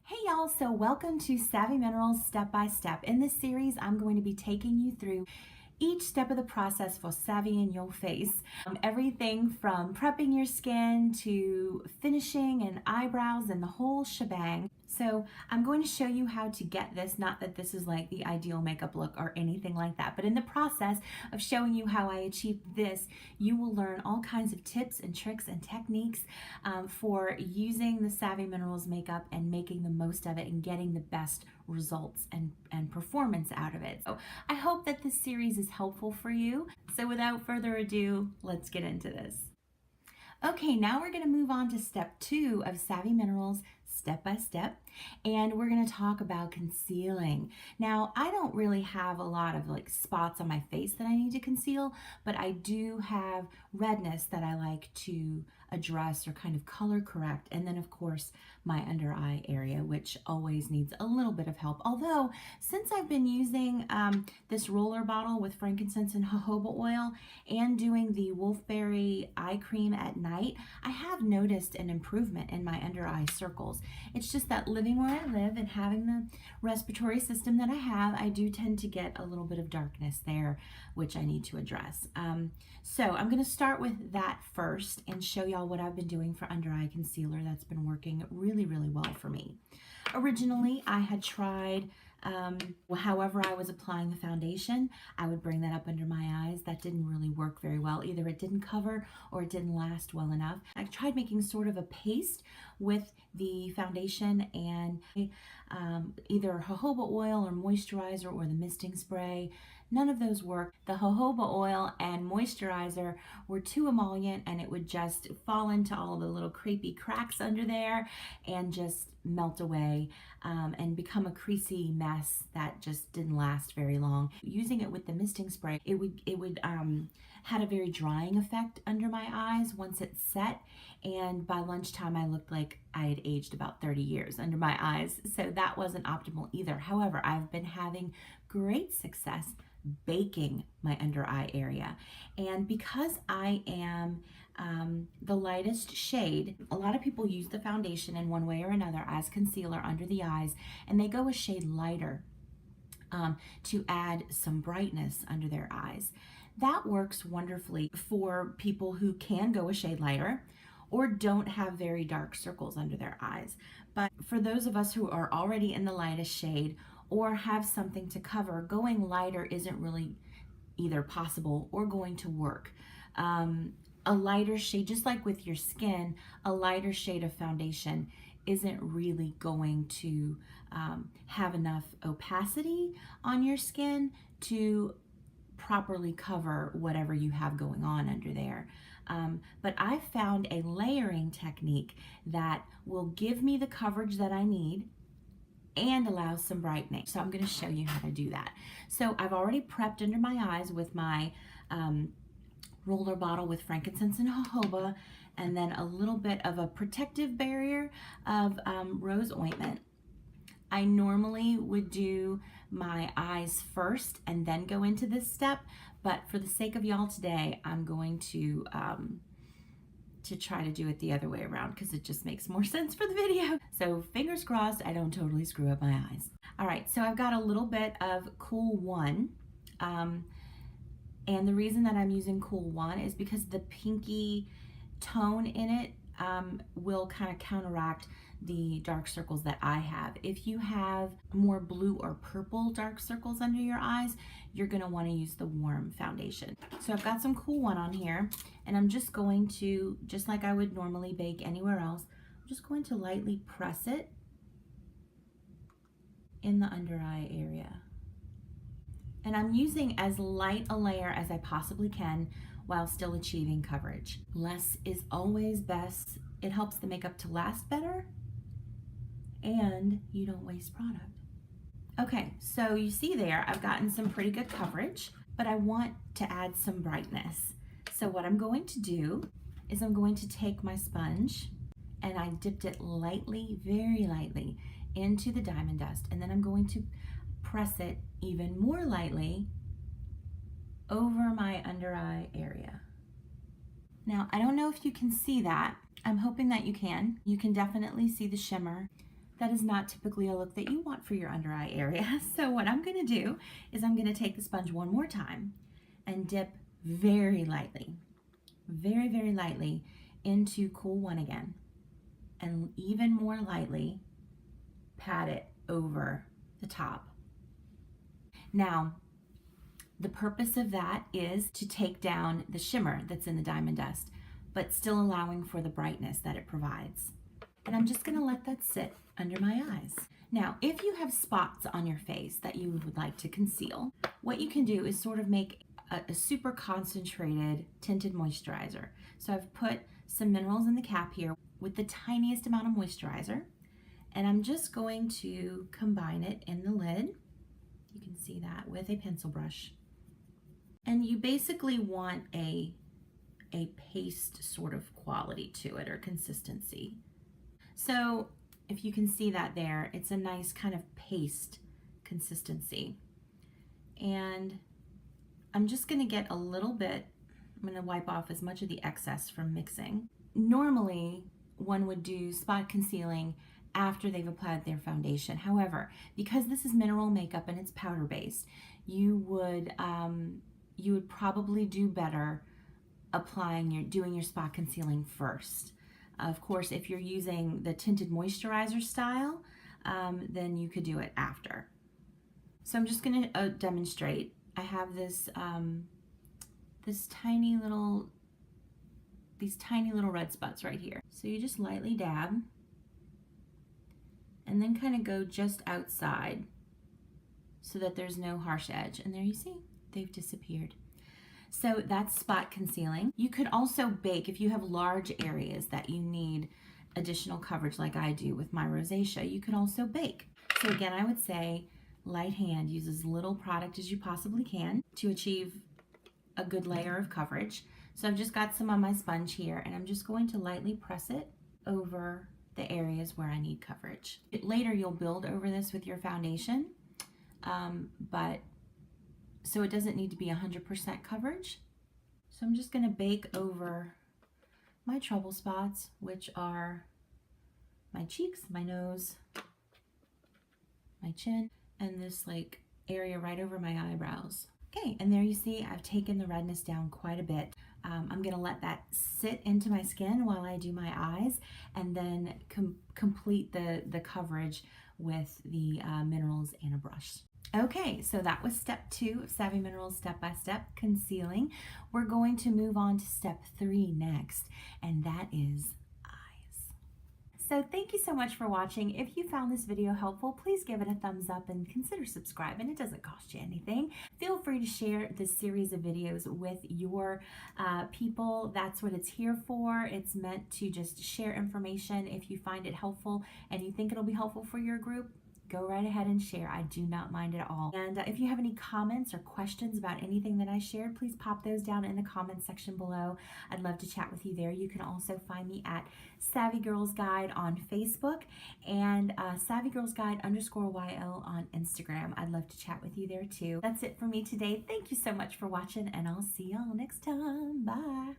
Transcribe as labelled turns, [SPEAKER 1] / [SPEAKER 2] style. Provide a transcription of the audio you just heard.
[SPEAKER 1] Hey y'all, so welcome to Savvy Minerals Step by Step. In this series, I'm going to be taking you through each step of the process for savvy in your face. Everything from prepping your skin to finishing and eyebrows and the whole shebang. So I'm going to show you how to get this, not that this is like the ideal makeup look or anything like that, but in the process of showing you how I achieved this, you will learn all kinds of tips and tricks and techniques for using the Savvy Minerals makeup and making the most of it and getting the best results and performance out of it. So I hope that this series is helpful for you. So without further ado, let's get into this. Okay, now we're going to move on to step 2 of Savvy Minerals step by step, and we're going to talk about concealing. Now, I don't really have a lot of like spots on my face that I need to conceal, but I do have redness that I like to address or kind of color correct, and then of course my under eye area, which always needs a little bit of help. Although since I've been using this roller bottle with frankincense and jojoba oil and doing the wolfberry eye cream at night, I have noticed an improvement in my under eye circles. It's just that living where I live and having the respiratory system that I have, I do tend to get a little bit of darkness there, which I need to address. So I'm going to start with that first and show y'all what I've been doing for under eye concealer that's been working really well for me. Originally, I had tried however I was applying the foundation, I would bring that up under my eyes. That didn't really work very well. Either it didn't cover or it didn't last well enough. I tried making sort of a paste with the foundation and either jojoba oil or moisturizer or the misting spray. None of those worked. The jojoba oil and moisturizer were too emollient and it would just fall into all the little creepy cracks under there and just melt away and become a creasy mess that just didn't last very long. Using it with the misting spray, it would had a very drying effect under my eyes once it set, and by lunchtime I looked like I had aged about 30 years under my eyes, so that wasn't optimal either. However, I've been having great success baking my under eye area, and because I am the lightest shade, a lot of people use the foundation in one way or another as concealer under the eyes, and they go a shade lighter to add some brightness under their eyes. That works wonderfully for people who can go a shade lighter or don't have very dark circles under their eyes. But for those of us who are already in the lightest shade or have something to cover, going lighter isn't really either possible or going to work. A lighter shade, just like with your skin, a lighter shade of foundation isn't really going to have enough opacity on your skin to properly cover whatever you have going on under there. But I found a layering technique that will give me the coverage that I need and allows some brightening. So I'm going to show you how to do that. So I've already prepped under my eyes with my roller bottle with frankincense and jojoba, and then a little bit of a protective barrier of rose ointment. I normally would do my eyes first and then go into this step, but for the sake of y'all today, I'm going to try to do it the other way around because it just makes more sense for the video. So fingers crossed I don't totally screw up my eyes. All right, so I've got a little bit of Cool One. And the reason that I'm using Cool One is because the pinky tone in it will kind of counteract the dark circles that I have. If you have more blue or purple dark circles under your eyes, you're going to want to use the warm foundation. So I've got some Cool One on here, and I'm just going to, just like I would normally bake anywhere else, I'm just going to lightly press it in the under eye area. And I'm using as light a layer as I possibly can while still achieving coverage. Less is always best. It helps the makeup to last better and you don't waste product. Okay, so you see there, I've gotten some pretty good coverage, but I want to add some brightness. So what I'm going to do is I'm going to take my sponge and I dipped it lightly, very lightly, into the diamond dust, and then I'm going to press it even more lightly over my under eye area. Now, I don't know if you can see that. I'm hoping that you can. You can definitely see the shimmer. that is not typically a look that you want for your under eye area. So what I'm gonna do is I'm gonna take the sponge one more time and dip very lightly, very, very lightly into Cool One again. And even more lightly, pat it over the top. Now, the purpose of that is to take down the shimmer that's in the diamond dust, but still allowing for the brightness that it provides. And I'm just gonna let that sit under my eyes. Now, if you have spots on your face that you would like to conceal, what you can do is sort of make a super concentrated tinted moisturizer. So I've put some minerals in the cap here with the tiniest amount of moisturizer, and I'm just going to combine it in the lid. You can see that with a pencil brush. And you basically want a paste sort of quality to it, or consistency. So if you can see that there, it's a nice kind of paste consistency. And I'm just gonna get a little bit, I'm gonna wipe off as much of the excess from mixing. Normally, one would do spot concealing after they've applied their foundation. However, because this is mineral makeup and it's powder based, you would probably do better doing your spot concealing first. Of course, if you're using the tinted moisturizer style, then you could do it after. So I'm just going to demonstrate. I have this these tiny little red spots right here. So you just lightly dab and then kind of go just outside so that there's no harsh edge. And there you see, they've disappeared. So that's spot concealing. You could also bake if you have large areas that you need additional coverage like I do with my rosacea. You could also bake. So again, I would say light hand, use as little product as you possibly can to achieve a good layer of coverage. So I've just got some on my sponge here, and I'm just going to lightly press it over the areas where I need coverage. Later you'll build over this with your foundation, but so it doesn't need to be 100% coverage. So I'm just gonna bake over my trouble spots, which are my cheeks, my nose, my chin, and this like area right over my eyebrows. Okay, and there you see I've taken the redness down quite a bit. I'm gonna let that sit into my skin while I do my eyes, and then complete the coverage with the minerals and a brush. Okay, so that was step 2 of Savvy Minerals step-by-step concealing. We're going to move on to step 3 next, and that is eyes. So thank you so much for watching. If you found this video helpful, please give it a thumbs up and consider subscribing. It doesn't cost you anything. Feel free to share this series of videos with your people. That's what it's here for. It's meant to just share information. If you find it helpful and you think it'll be helpful for your group, go right ahead and share. I do not mind at all. And if you have any comments or questions about anything that I shared, please pop those down in the comments section below. I'd love to chat with you there. You can also find me at Savvy Girls Guide on Facebook and Savvy Girls Guide _YL on Instagram. I'd love to chat with you there too. That's it for me today. Thank you so much for watching, and I'll see y'all next time. Bye.